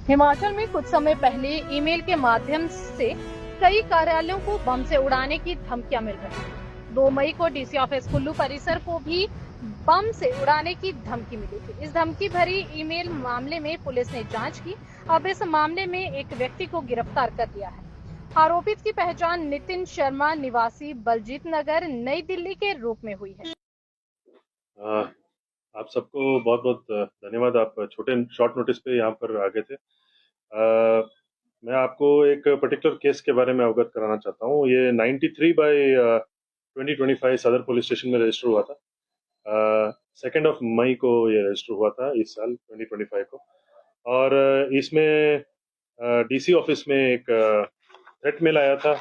हिमाचल में कुछ समय पहले ईमेल के माध्यम से कई कार्यालयों को बम से उड़ाने की धमकियां मिल रही थी। 2 मई को डीसी ऑफिस कुल्लू परिसर को भी बम से उड़ाने की धमकी मिली थी। इस धमकी भरी ईमेल मामले में पुलिस ने जांच की। अब इस मामले में एक व्यक्ति को गिरफ्तार कर लिया है। आरोपित की पहचान नितिन शर्मा निवासी बलजीत नगर नई दिल्ली के रूप में हुई है। आप सबको बहुत बहुत धन्यवाद। आप छोटे शॉर्ट नोटिस पे यहाँ पर आ गए थे। मैं आपको एक पर्टिकुलर केस के बारे में अवगत कराना चाहता हूँ। ये 93/2025 सदर पुलिस स्टेशन में रजिस्टर हुआ था। 2 मई को ये रजिस्टर हुआ था इस साल 2025 को। और इसमें डीसी ऑफिस में एक थ्रेट मेल आया था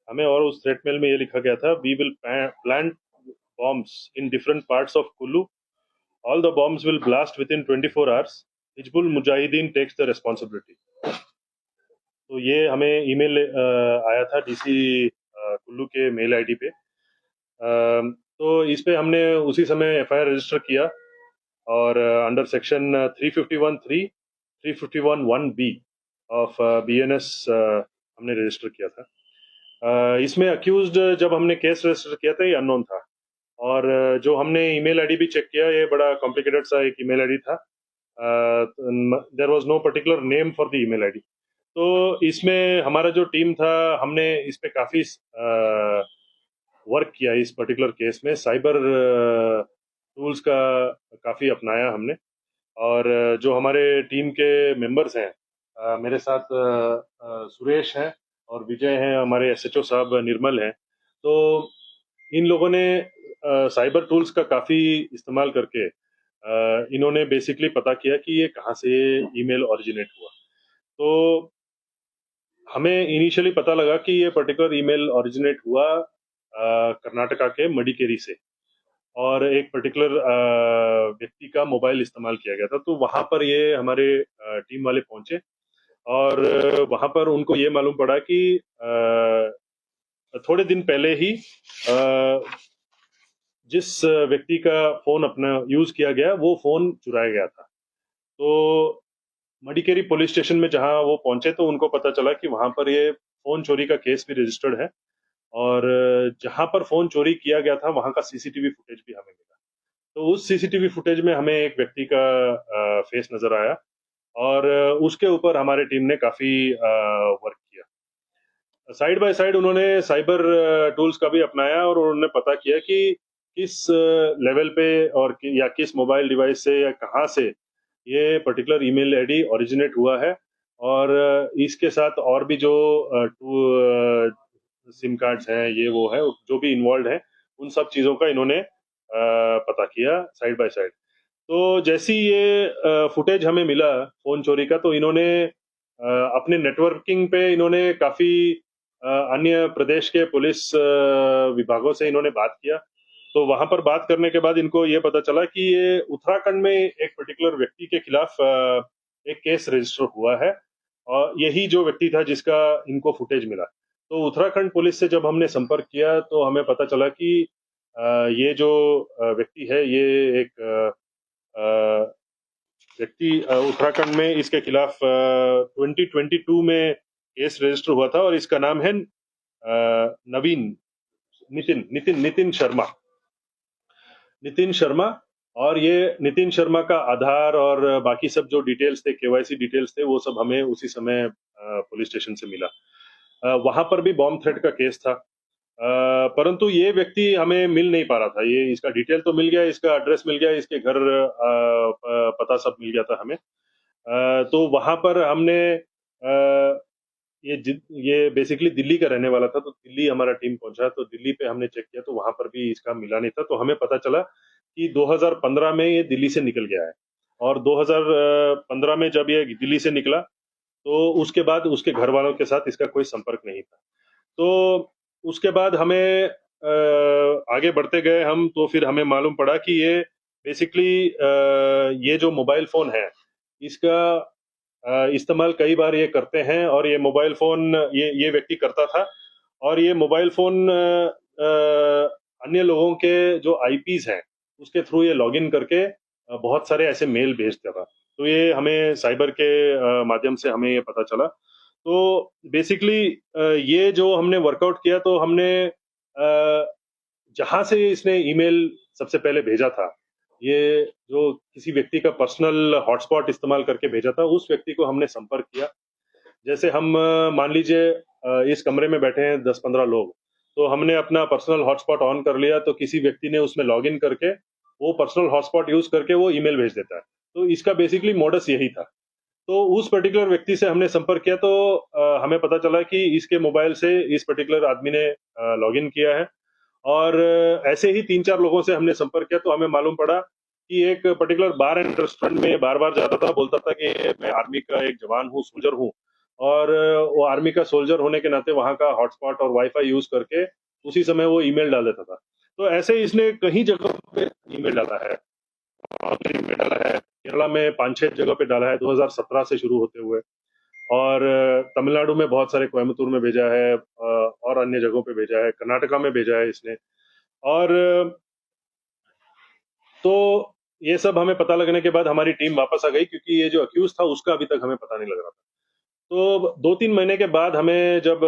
हमें, और उस थ्रेट मेल में ये लिखा गया था, we will plant bombs in different parts of Kulu. All the bombs will blast within 24 hours. Hizbul Mujahideen takes the responsibility. तो ये हमें ईमेल आया था डीसी कुल्लू के मेल आईडी पे। तो इस पे हमने उसी समय एफआईआर रजिस्टर किया, और under section 351(3), 351(1)(b of BNS हमने रजिस्टर किया था। इसमें अक्यूज्ड जब हमने केस रजिस्टर किया था ये अननोन था, और जो हमने ईमेल आईडी भी चेक किया, ये बड़ा कॉम्प्लिकेटेड सा एक ईमेल आईडी था। There was no particular name for the email ID. तो इसमें हमारा जो टीम था, हमने इस पे काफी वर्क किया। इस पर्टिकुलर केस में साइबर टूल्स का काफी अपनाया हमने। और जो हमारे टीम के मेंबर्स हैं, मेरे साथ सुरेश हैं और विजय हैं, हमारे एसएचओ साहब निर्मल हैं। तो इन लोगों ने साइबर टूल्स का काफी इस्तेमाल करके इन्होंने बेसिकली पता किया कि ये कहाँ से ईमेल ओरिजिनेट हुआ। तो हमें इनिशियली पता लगा कि ये पर्टिकुलर ईमेल ओरिजिनेट हुआ कर्नाटका के मडिकेरी से, और एक पर्टिकुलर व्यक्ति का मोबाइल इस्तेमाल किया गया था। तो वहां पर ये हमारे टीम वाले पहुंचे, और वहां पर उनको ये मालूम पड़ा कि थोड़े दिन पहले ही जिस व्यक्ति का फोन अपना यूज किया गया, वो फोन चुराया गया था। तो मडिकेरी पुलिस स्टेशन में जहां वो पहुंचे, तो उनको पता चला कि वहां पर ये फोन चोरी का केस भी रजिस्टर्ड है, और जहां पर फोन चोरी किया गया था वहां का सीसीटीवी फुटेज भी हमें मिला। तो उस सीसीटीवी फुटेज में हमें एक व्यक्ति का फेस नजर आया, और उसके ऊपर हमारे टीम ने काफी वर्क किया। साइड बाय साइड उन्होंने साइबर टूल्स का भी अपनाया, और उन्होंने पता किया कि किस लेवल पे और या किस मोबाइल डिवाइस से या कहाँ से ये पर्टिकुलर ईमेल आईडी ओरिजिनेट हुआ है। और इसके साथ और भी जो सिम कार्ड्स हैं, ये वो है, जो भी इन्वॉल्व है, उन सब चीजों का इन्होंने पता किया साइड बाय साइड। तो जैसी ये फुटेज हमें मिला फोन चोरी का, तो इन्होंने अपने नेटवर्किंग पे इन्होंने काफी अन्य प्रदेश के पुलिस विभागों से इन्होंने बात किया। तो वहां पर बात करने के बाद इनको ये पता चला कि ये उत्तराखंड में एक पर्टिकुलर व्यक्ति के खिलाफ एक केस रजिस्टर हुआ है, और यही जो व्यक्ति था जिसका इनको फुटेज मिला। तो उत्तराखंड पुलिस से जब हमने संपर्क किया, तो हमें पता चला कि ये जो व्यक्ति है, ये एक व्यक्ति उत्तराखंड में इसके खिलाफ 2022 में केस रजिस्टर हुआ था, और इसका नाम है नवीन नितिन शर्मा। और ये नितिन शर्मा का आधार और बाकी सब जो डिटेल्स थे, केवाईसी डिटेल्स थे, वो सब हमें उसी समय पुलिस स्टेशन से मिला। वहां पर भी बॉम्ब थ्रेट का केस था, परंतु ये व्यक्ति हमें मिल नहीं पा रहा था। ये इसका डिटेल तो मिल गया, इसका एड्रेस मिल गया, इसके घर पता सब मिल गया था हमें। तो वहां पर हमने ये बेसिकली दिल्ली का रहने वाला था, तो दिल्ली हमारा टीम पहुंचा। तो दिल्ली पे हमने चेक किया, तो वहां पर भी इसका मिला नहीं था। तो हमें पता चला कि 2015 में ये दिल्ली से निकल गया है, और 2015 में जब ये दिल्ली से निकला, तो उसके बाद उसके घर वालों के साथ इसका कोई संपर्क नहीं था। तो उसके बाद हमें आगे बढ़ते गए हम, तो फिर हमें मालूम पड़ा कि ये बेसिकली ये जो मोबाइल फोन है, इसका इस्तेमाल कई बार ये करते हैं, और ये मोबाइल फोन ये व्यक्ति करता था। और ये मोबाइल फोन अन्य लोगों के जो आईपीज हैं, उसके थ्रू ये लॉगिन करके बहुत सारे ऐसे मेल भेजता था। तो ये हमें साइबर के माध्यम से हमें ये पता चला। तो बेसिकली ये जो हमने वर्कआउट किया, तो हमने जहां से इसने ईमेल सबसे पहले भेजा था, ये जो किसी व्यक्ति का पर्सनल हॉटस्पॉट इस्तेमाल करके भेजा था, उस व्यक्ति को हमने संपर्क किया। जैसे हम मान लीजिए इस कमरे में बैठे हैं 10-15 लोग, तो हमने अपना पर्सनल हॉटस्पॉट ऑन कर लिया, तो किसी व्यक्ति ने उसमें लॉगिन करके वो पर्सनल हॉटस्पॉट यूज करके वो ईमेल भेज देता है। तो इसका बेसिकली मोडस यही था। तो उस पर्टिकुलर व्यक्ति से हमने संपर्क किया, तो हमें पता चला कि इसके मोबाइल से इस पर्टिकुलर आदमी ने लॉगिन किया है। और ऐसे ही 3-4 लोगों से हमने संपर्क किया, तो हमें मालूम पड़ा कि एक पर्टिकुलर बार एंड रेस्टोरेंट में बार बार जाता था, बोलता था कि मैं आर्मी का एक जवान हूँ, सोल्जर हूँ। और वो आर्मी का सोल्जर होने के नाते वहां का हॉटस्पॉट और वाईफाई यूज करके उसी समय वो ईमेल डाल देता था। तो ऐसे इसने कई जगह पे ईमेल डाला है, और ईमेल डाला है केरला में 5-6 जगह पे डाला है 2017 से शुरू होते हुए। और तमिलनाडु में बहुत सारे, कोयम्बतूर में भेजा है, और अन्य जगहों पे भेजा है, कर्नाटका में भेजा है इसने। और तो ये सब हमें पता लगने के बाद हमारी टीम वापस आ गई, क्योंकि ये जो अक्यूज था उसका अभी तक हमें पता नहीं लग रहा था। तो 2-3 महीने के बाद हमें जब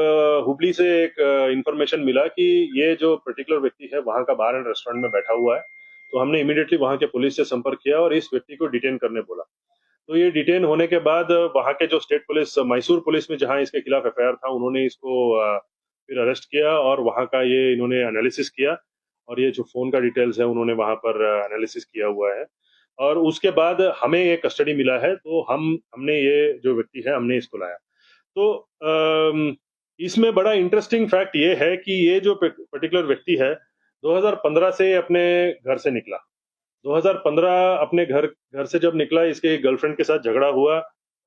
हुबली से एक इंफॉर्मेशन मिला कि ये जो पर्टिकुलर व्यक्ति है वहां का बार एंड रेस्टोरेंट में बैठा हुआ है, तो हमने इमीडिएटली वहां के पुलिस से संपर्क किया और इस व्यक्ति को डिटेन करने बोला। तो ये डिटेन होने के बाद वहां के जो स्टेट पुलिस, मैसूर पुलिस में जहां इसके खिलाफ एफआईआर था, उन्होंने इसको फिर अरेस्ट किया और वहां का ये इन्होंने एनालिसिस किया। और ये जो फोन का डिटेल्स है उन्होंने वहां पर एनालिसिस किया हुआ है। और उसके बाद हमें ये कस्टडी मिला है, तो हमने ये जो व्यक्ति है हमने इसको लाया। तो इसमें बड़ा इंटरेस्टिंग फैक्ट ये है कि ये जो पर्टिकुलर व्यक्ति है 2015 से अपने घर से निकला। 2015 अपने घर घर से जब निकला, इसके गर्लफ्रेंड के साथ झगड़ा हुआ,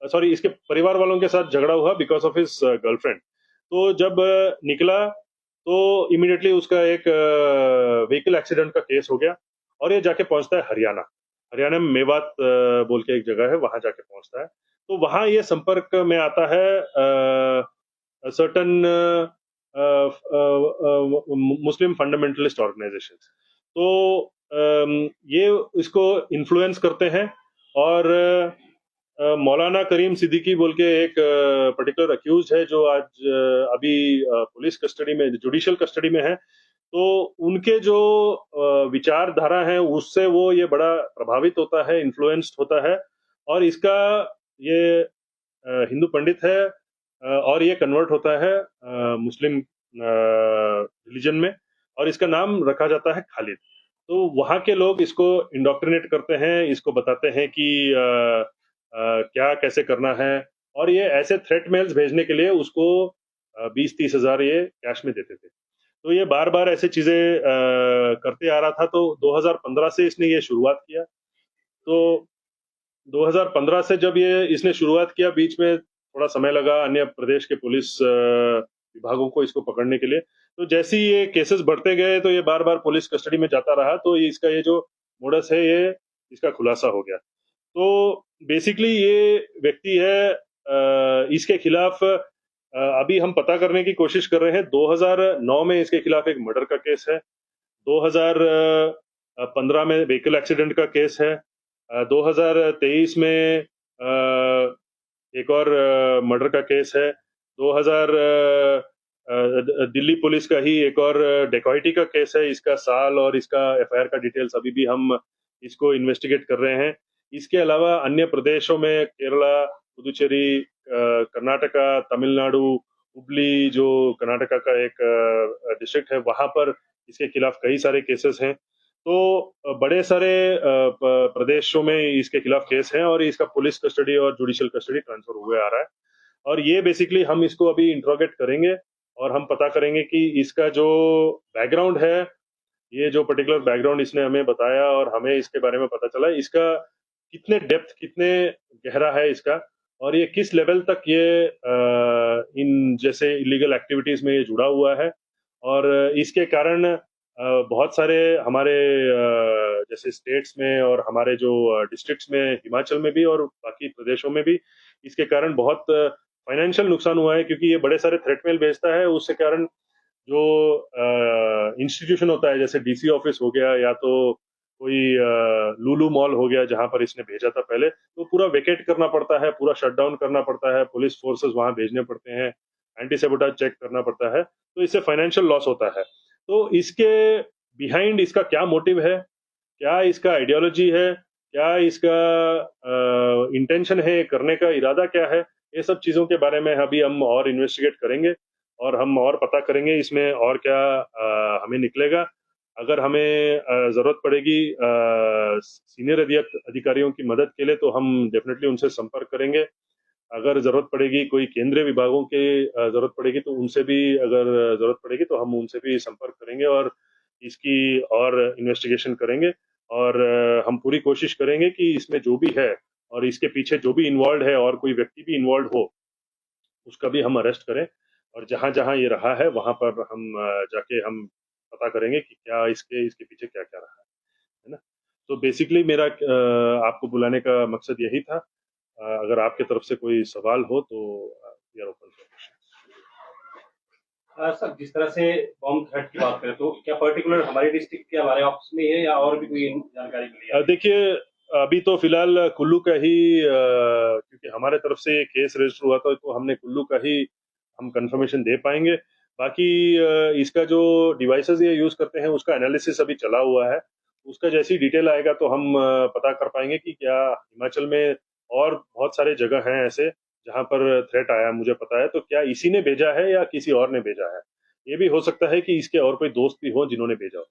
सॉरी इसके परिवार वालों के साथ झगड़ा हुआ बिकॉज ऑफ हिज गर्लफ्रेंड। तो जब निकला, तो इमीडिएटली उसका एक व्हीकल एक्सीडेंट का केस हो गया, और ये जाके पहुंचता है हरियाणा। हरियाणा में मेवात बोल के एक जगह है, वहां जाके पहुंचता है। तो वहां ये संपर्क में आता है सर्टन मुस्लिम फंडामेंटलिस्ट ऑर्गेनाइजेशन। तो ये इसको इन्फ्लुएंस करते हैं। और मौलाना करीम सिद्दीकी बोल के एक पर्टिकुलर अक्यूज है, जो आज अभी पुलिस कस्टडी में, जुडिशियल कस्टडी में है। तो उनके जो विचारधारा है उससे वो ये बड़ा प्रभावित होता है, इन्फ्लुएंस्ड होता है। और इसका ये हिंदू पंडित है, और ये कन्वर्ट होता है मुस्लिम रिलीजन में, और इसका नाम रखा जाता है खालिद। तो वहां के लोग इसको इंडोक्ट्रिनेट करते हैं, इसको बताते हैं कि क्या कैसे करना है। और ये ऐसे थ्रेट मेल्स भेजने के लिए उसको 20-30 हजार ये कैश में देते थे। तो ये बार बार ऐसे चीजें करते आ रहा था। तो 2015 से इसने ये शुरुआत किया। तो 2015 से जब ये इसने शुरुआत किया, बीच में थोड़ा समय लगा अन्य प्रदेश के पुलिस विभागों को इसको पकड़ने के लिए। तो जैसे ही ये केसेस बढ़ते गए, तो ये बार बार पुलिस कस्टडी में जाता रहा, तो इसका ये जो मोडस है ये इसका खुलासा हो गया। तो बेसिकली ये व्यक्ति है, इसके खिलाफ अभी हम पता करने की कोशिश कर रहे हैं। 2009 में इसके खिलाफ एक मर्डर का केस है, 2015 में व्हीकल एक्सीडेंट का केस है, 2023 में एक और मर्डर का केस है, 2000 दिल्ली पुलिस का ही एक और डेकॉइटी का केस है। इसका साल और इसका एफआईआर का डिटेल्स अभी भी हम इसको इन्वेस्टिगेट कर रहे हैं। इसके अलावा अन्य प्रदेशों में केरला, पुदुचेरी, कर्नाटका, तमिलनाडु, हुबली जो कर्नाटका का एक डिस्ट्रिक्ट है, वहां पर इसके खिलाफ कई सारे केसेस हैं। तो बड़े सारे प्रदेशों में इसके खिलाफ केस हैं, और इसका पुलिस कस्टडी और जुडिशियल कस्टडी ट्रांसफर हुए आ रहा है। और ये बेसिकली हम इसको अभी इंट्रोगेट करेंगे, और हम पता करेंगे कि इसका जो बैकग्राउंड है, ये जो पर्टिकुलर बैकग्राउंड इसने हमें बताया और हमें इसके बारे में पता चला, इसका कितने डेप्थ, कितने गहरा है इसका, और ये किस लेवल तक ये इन जैसे इलीगल एक्टिविटीज में ये जुड़ा हुआ है। और इसके कारण बहुत सारे हमारे जैसे स्टेट्स में और हमारे जो डिस्ट्रिक्ट्स में, हिमाचल में भी और बाकी प्रदेशों में भी इसके कारण बहुत फाइनेंशियल नुकसान हुआ है, क्योंकि ये बड़े सारे थ्रेट मेल भेजता है। उसके कारण जो इंस्टीट्यूशन होता है, जैसे डीसी ऑफिस हो गया, या तो कोई लुलु मॉल हो गया जहां पर इसने भेजा था पहले, तो पूरा वेकेट करना पड़ता है, पूरा शटडाउन करना पड़ता है, पुलिस फोर्सेस वहां भेजने पड़ते हैं, एंटी सेबोटाज चेक करना पड़ता है, तो इससे फाइनेंशियल लॉस होता है। तो इसके बिहाइंड इसका क्या मोटिव है, क्या इसका आइडियोलॉजी है, क्या इसका इंटेंशन है, करने का इरादा क्या है, ये सब चीज़ों के बारे में अभी हम और इन्वेस्टिगेट करेंगे और हम और पता करेंगे इसमें और क्या हमें निकलेगा। अगर हमें ज़रूरत पड़ेगी सीनियर अधिकारियों की मदद के लिए तो हम डेफिनेटली उनसे संपर्क करेंगे। अगर ज़रूरत पड़ेगी कोई केंद्रीय विभागों के ज़रूरत पड़ेगी तो उनसे भी अगर ज़रूरत पड़ेगी तो हम उनसे भी संपर्क करेंगे और इसकी और इन्वेस्टिगेशन करेंगे। और हम पूरी कोशिश करेंगे कि इसमें जो भी है और इसके पीछे जो भी इन्वॉल्व है और कोई व्यक्ति भी इन्वॉल्व हो उसका भी हम अरेस्ट करें, और जहां जहां ये रहा है वहां पर हम जाके हम पता करेंगे कि क्या इसके इसके पीछे क्या क्या रहा है ना। तो बेसिकली मेरा आपको बुलाने का मकसद यही था। अगर आपके तरफ से कोई सवाल हो तो we are open for question. Sir, जिस तरह से बॉम्ब थ्रेट की बात करें तो क्या पर्टिकुलर हमारे डिस्ट्रिक्ट के हमारे ऑफिस में है या और भी कोई जानकारी मिली है? देखिए, अभी तो फिलहाल कुल्लू का ही क्योंकि हमारे तरफ से ये केस रजिस्टर हुआ था तो हमने कुल्लू का ही हम कंफर्मेशन दे पाएंगे। बाकी इसका जो डिवाइसेस ये यूज करते हैं उसका एनालिसिस अभी चला हुआ है, उसका जैसी डिटेल आएगा तो हम पता कर पाएंगे कि क्या हिमाचल में और बहुत सारे जगह हैं ऐसे जहां पर थ्रेट आया, मुझे पता है, तो क्या इसी ने भेजा है या किसी और ने भेजा है। ये भी हो सकता है कि इसके और कोई दोस्त भी हो जिन्होंने भेजा हो।